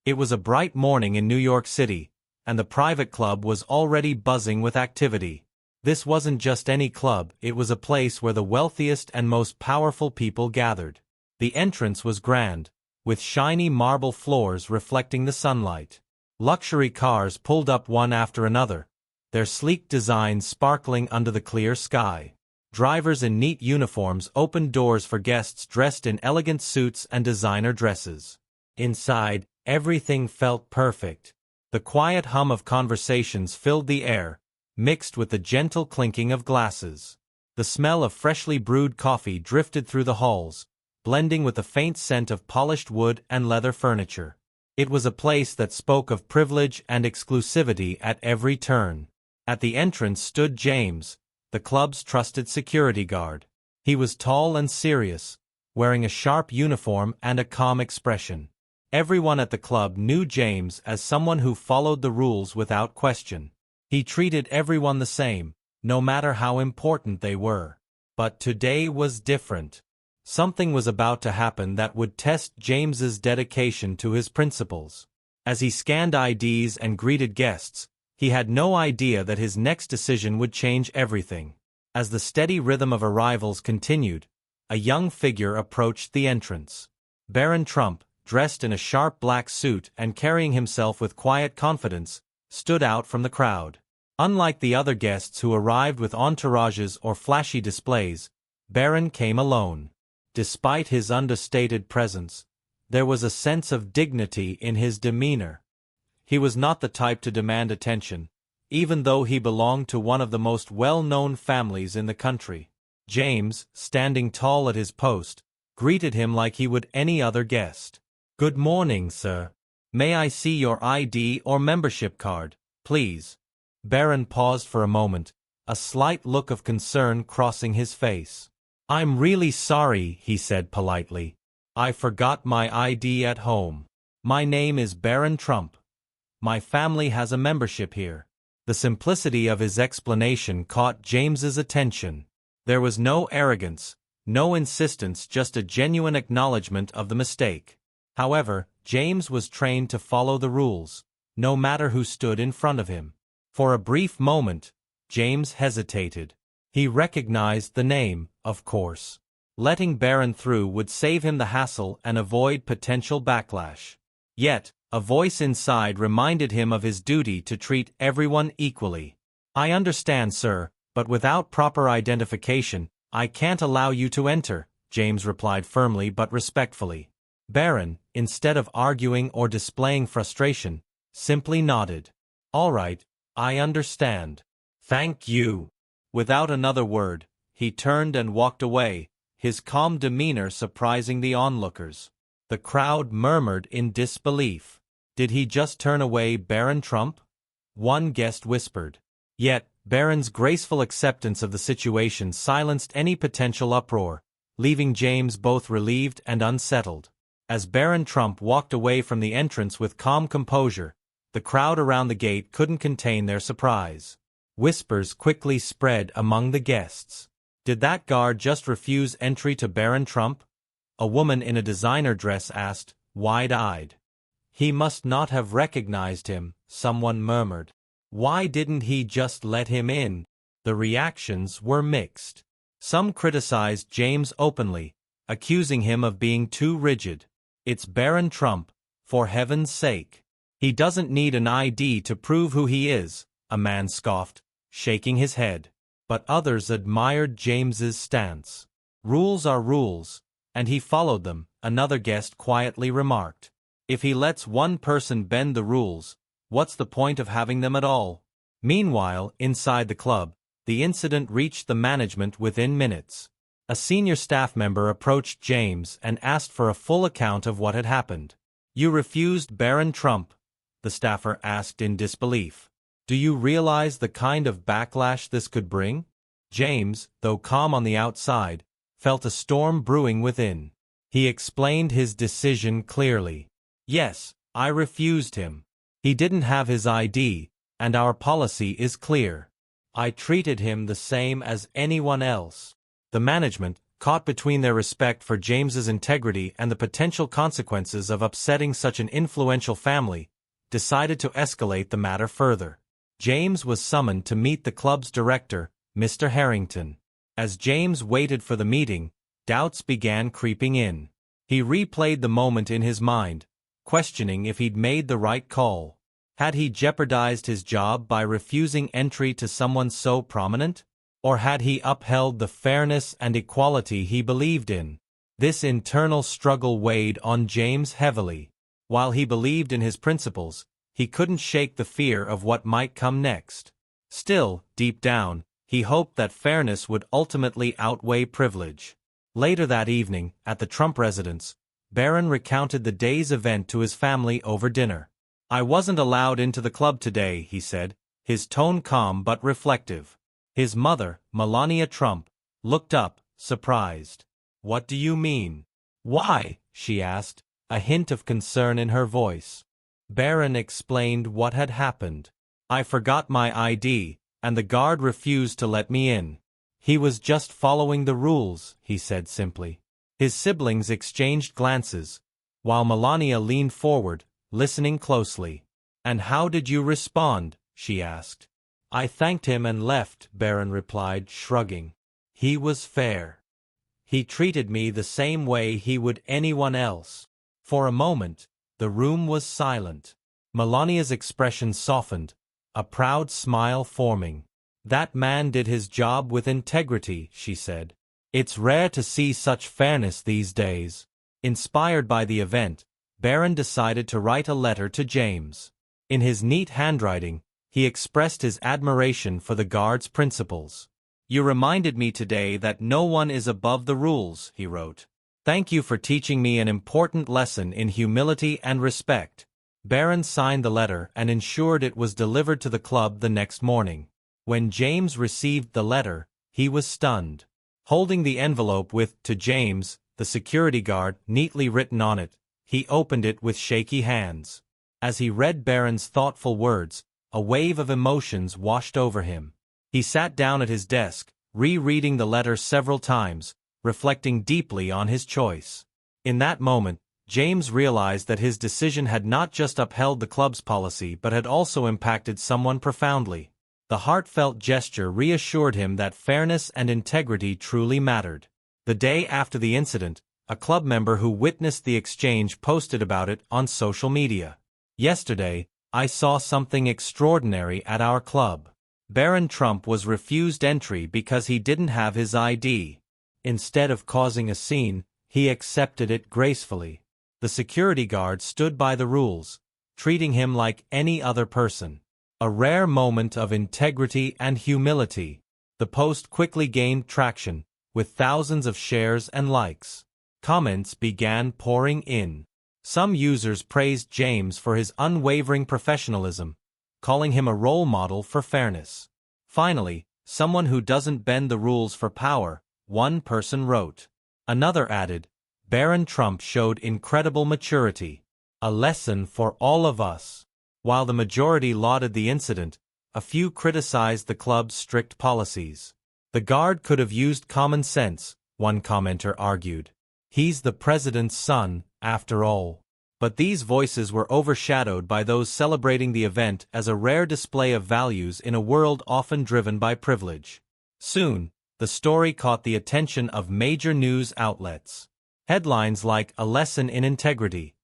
It was a bright morning in New York City, and the private club was already buzzing with activity. This wasn't just any club, it was a place where the wealthiest and most powerful people gathered. The entrance was grand, with shiny marble floors reflecting the sunlight. Luxury cars pulled up one after another, their sleek designs sparkling under the clear sky. Drivers in neat uniforms opened doors for guests dressed in elegant suits and designer dresses. Inside, everything felt perfect. The quiet hum of conversations filled the air, mixed with the gentle clinking of glasses. The smell of freshly brewed coffee drifted through the halls, blending with the faint scent of polished wood and leather furniture. It was a place that spoke of privilege and exclusivity at every turn. At the entrance stood James, the club's trusted security guard. He was tall and serious, wearing a sharp uniform and a calm expression. Everyone at the club knew James as someone who followed the rules without question. He treated everyone the same, no matter how important they were. But today was different. Something was about to happen that would test James's dedication to his principles. As he scanned IDs and greeted guests, he had no idea that his next decision would change everything. As the steady rhythm of arrivals continued, a young figure approached the entrance. Barron Trump, dressed in a sharp black suit and carrying himself with quiet confidence, stood out from the crowd. Unlike the other guests who arrived with entourages or flashy displays, Barron came alone. Despite his understated presence, there was a sense of dignity in his demeanor. He was not the type to demand attention, even though he belonged to one of the most well-known families in the country. James, standing tall at his post, greeted him like he would any other guest. "Good morning, sir. May I see your ID or membership card, please?" Barron paused for a moment, a slight look of concern crossing his face. "I'm really sorry," he said politely. "I forgot my ID at home. My name is Barron Trump. My family has a membership here." The simplicity of his explanation caught James's attention. There was no arrogance, no insistence, just a genuine acknowledgement of the mistake. However, James was trained to follow the rules, no matter who stood in front of him. For a brief moment, James hesitated. He recognized the name, of course. Letting Barron through would save him the hassle and avoid potential backlash. Yet, a voice inside reminded him of his duty to treat everyone equally. "I understand, sir, but without proper identification, I can't allow you to enter," James replied firmly but respectfully. Barron, instead of arguing or displaying frustration, simply nodded. "All right, I understand. Thank you." Without another word, he turned and walked away, his calm demeanor surprising the onlookers. The crowd murmured in disbelief. Did he just turn away Barron Trump? One guest whispered. Yet, Barron's graceful acceptance of the situation silenced any potential uproar, leaving James both relieved and unsettled. As Barron Trump walked away from the entrance with calm composure, the crowd around the gate couldn't contain their surprise. Whispers quickly spread among the guests. Did that guard just refuse entry to Barron Trump? A woman in a designer dress asked, wide-eyed. "He must not have recognized him," someone murmured. "Why didn't he just let him in?" The reactions were mixed. Some criticized James openly, accusing him of being too rigid. "It's Barron Trump, for heaven's sake. He doesn't need an ID to prove who he is," a man scoffed, shaking his head. But others admired James's stance. "Rules are rules, and he followed them," another guest quietly remarked. "If he lets one person bend the rules, what's the point of having them at all?" Meanwhile, inside the club, the incident reached the management within minutes. A senior staff member approached James and asked for a full account of what had happened. "You refused Barron Trump?" the staffer asked in disbelief. "Do you realize the kind of backlash this could bring?" James, though calm on the outside, felt a storm brewing within. He explained his decision clearly. "Yes, I refused him. He didn't have his ID, and our policy is clear. I treated him the same as anyone else." The management, caught between their respect for James's integrity and the potential consequences of upsetting such an influential family, decided to escalate the matter further. James was summoned to meet the club's director, Mr. Harrington. As James waited for the meeting, doubts began creeping in. He replayed the moment in his mind, questioning if he'd made the right call. Had he jeopardized his job by refusing entry to someone so prominent? Or had he upheld the fairness and equality he believed in? This internal struggle weighed on James heavily. While he believed in his principles, he couldn't shake the fear of what might come next. Still, deep down, he hoped that fairness would ultimately outweigh privilege. Later that evening, at the Trump residence, Barron recounted the day's event to his family over dinner. "I wasn't allowed into the club today," he said, his tone calm but reflective. His mother, Melania Trump, looked up, surprised. "What do you mean?" "Why?" she asked, a hint of concern in her voice. Barron explained what had happened. "I forgot my ID, and the guard refused to let me in. He was just following the rules," he said simply. His siblings exchanged glances, while Melania leaned forward, listening closely. "And how did you respond?" she asked. "I thanked him and left," Barron replied, shrugging. "He was fair. He treated me the same way he would anyone else." For a moment, the room was silent. Melania's expression softened, a proud smile forming. "That man did his job with integrity," she said. "It's rare to see such fairness these days." Inspired by the event, Barron decided to write a letter to James. In his neat handwriting, he expressed his admiration for the guard's principles. "You reminded me today that no one is above the rules," he wrote. "Thank you for teaching me an important lesson in humility and respect." Barron signed the letter and ensured it was delivered to the club the next morning. When James received the letter, he was stunned. Holding the envelope with "To James, the security guard," neatly written on it, he opened it with shaky hands. As he read Barron's thoughtful words, a wave of emotions washed over him. He sat down at his desk, rereading the letter several times, reflecting deeply on his choice. In that moment, James realized that his decision had not just upheld the club's policy but had also impacted someone profoundly. The heartfelt gesture reassured him that fairness and integrity truly mattered. The day after the incident, a club member who witnessed the exchange posted about it on social media. "Yesterday, I saw something extraordinary at our club. Barron Trump was refused entry because he didn't have his ID. Instead of causing a scene, he accepted it gracefully. The security guard stood by the rules, treating him like any other person. A rare moment of integrity and humility." The post quickly gained traction, with thousands of shares and likes. Comments began pouring in. Some users praised James for his unwavering professionalism, calling him a role model for fairness. Finally, "Someone who doesn't bend the rules for power," one person wrote. Another added, "Barron Trump showed incredible maturity. A lesson for all of us." While the majority lauded the incident, a few criticized the club's strict policies. "The guard could have used common sense," one commenter argued. "He's the president's son, after all." But these voices were overshadowed by those celebrating the event as a rare display of values in a world often driven by privilege. Soon, the story caught the attention of major news outlets. Headlines like "A Lesson in Integrity,"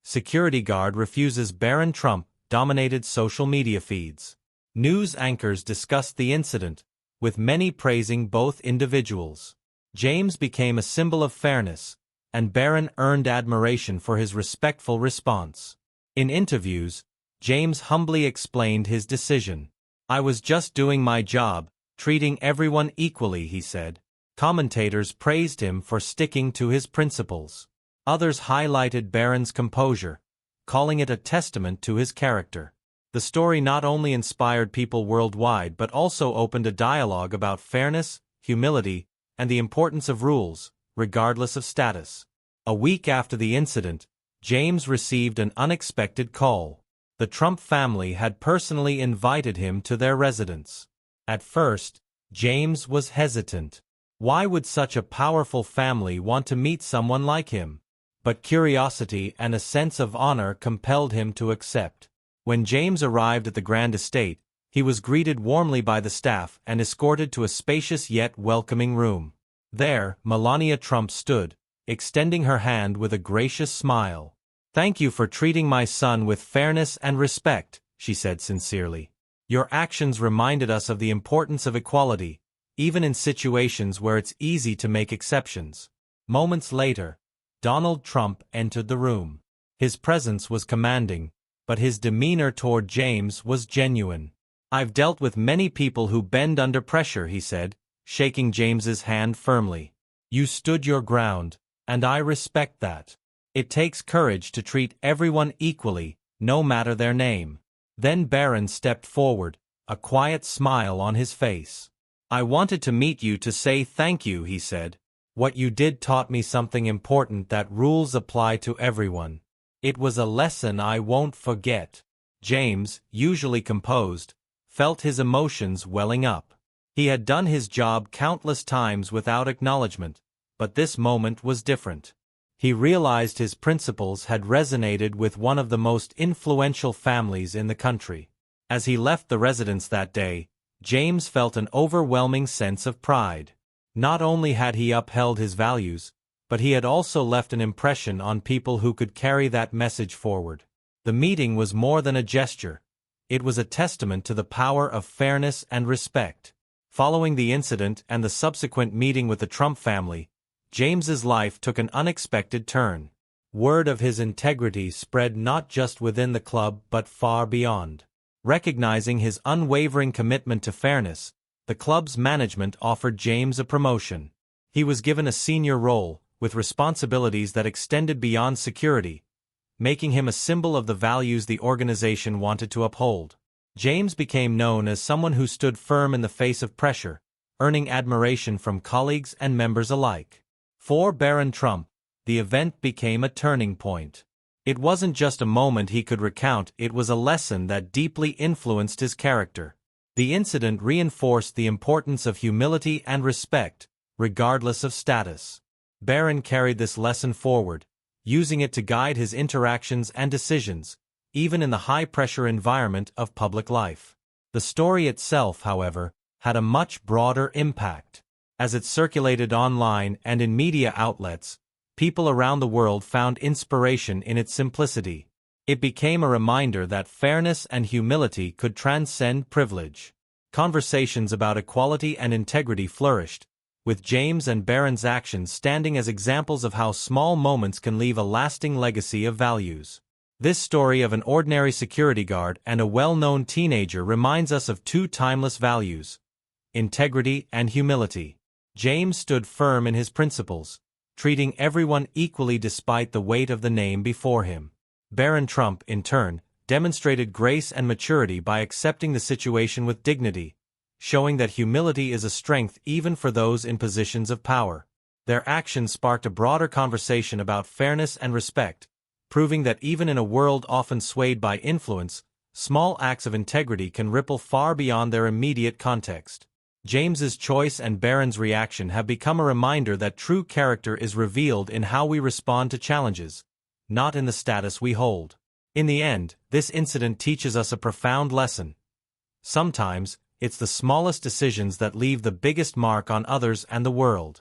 "Security Guard Refuses Barron Trump," dominated social media feeds. News anchors discussed the incident, with many praising both individuals. James became a symbol of fairness, and Barron earned admiration for his respectful response. In interviews, James humbly explained his decision. "I was just doing my job, treating everyone equally," he said. Commentators praised him for sticking to his principles. Others highlighted Barron's composure, calling it a testament to his character. The story not only inspired people worldwide but also opened a dialogue about fairness, humility, and the importance of rules, regardless of status. A week after the incident, James received an unexpected call. The Trump family had personally invited him to their residence. At first, James was hesitant. Why would such a powerful family want to meet someone like him? But curiosity and a sense of honor compelled him to accept. When James arrived at the grand estate, he was greeted warmly by the staff and escorted to a spacious yet welcoming room. There, Melania Trump stood, extending her hand with a gracious smile. "Thank you for treating my son with fairness and respect," she said sincerely. "Your actions reminded us of the importance of equality, even in situations where it's easy to make exceptions." Moments later, Donald Trump entered the room. His presence was commanding, but his demeanor toward James was genuine. "I've dealt with many people who bend under pressure," he said, shaking James's hand firmly. "You stood your ground, and I respect that. It takes courage to treat everyone equally, no matter their name." Then Barron stepped forward, a quiet smile on his face. "I wanted to meet you to say thank you," he said. "What you did taught me something important, that rules apply to everyone. It was a lesson I won't forget." James, usually composed, felt his emotions welling up. He had done his job countless times without acknowledgement, but this moment was different. He realized his principles had resonated with one of the most influential families in the country. As he left the residence that day, James felt an overwhelming sense of pride. Not only had he upheld his values, but he had also left an impression on people who could carry that message forward. The meeting was more than a gesture. It was a testament to the power of fairness and respect. Following the incident and the subsequent meeting with the Trump family, James's life took an unexpected turn. Word of his integrity spread not just within the club but far beyond. Recognizing his unwavering commitment to fairness, the club's management offered James a promotion. He was given a senior role, with responsibilities that extended beyond security, making him a symbol of the values the organization wanted to uphold. James became known as someone who stood firm in the face of pressure, earning admiration from colleagues and members alike. For Barron Trump, the event became a turning point. It wasn't just a moment he could recount, it was a lesson that deeply influenced his character. The incident reinforced the importance of humility and respect, regardless of status. Barron carried this lesson forward, using it to guide his interactions and decisions, even in the high-pressure environment of public life. The story itself, however, had a much broader impact. As it circulated online and in media outlets, people around the world found inspiration in its simplicity. It became a reminder that fairness and humility could transcend privilege. Conversations about equality and integrity flourished, with James and Barron's actions standing as examples of how small moments can leave a lasting legacy of values. This story of an ordinary security guard and a well-known teenager reminds us of two timeless values: integrity and humility. James stood firm in his principles, treating everyone equally despite the weight of the name before him. Barron Trump, in turn, demonstrated grace and maturity by accepting the situation with dignity, showing that humility is a strength even for those in positions of power. Their actions sparked a broader conversation about fairness and respect, proving that even in a world often swayed by influence, small acts of integrity can ripple far beyond their immediate context. James's choice and Barron's reaction have become a reminder that true character is revealed in how we respond to challenges, not in the status we hold. In the end, this incident teaches us a profound lesson. Sometimes, it's the smallest decisions that leave the biggest mark on others and the world.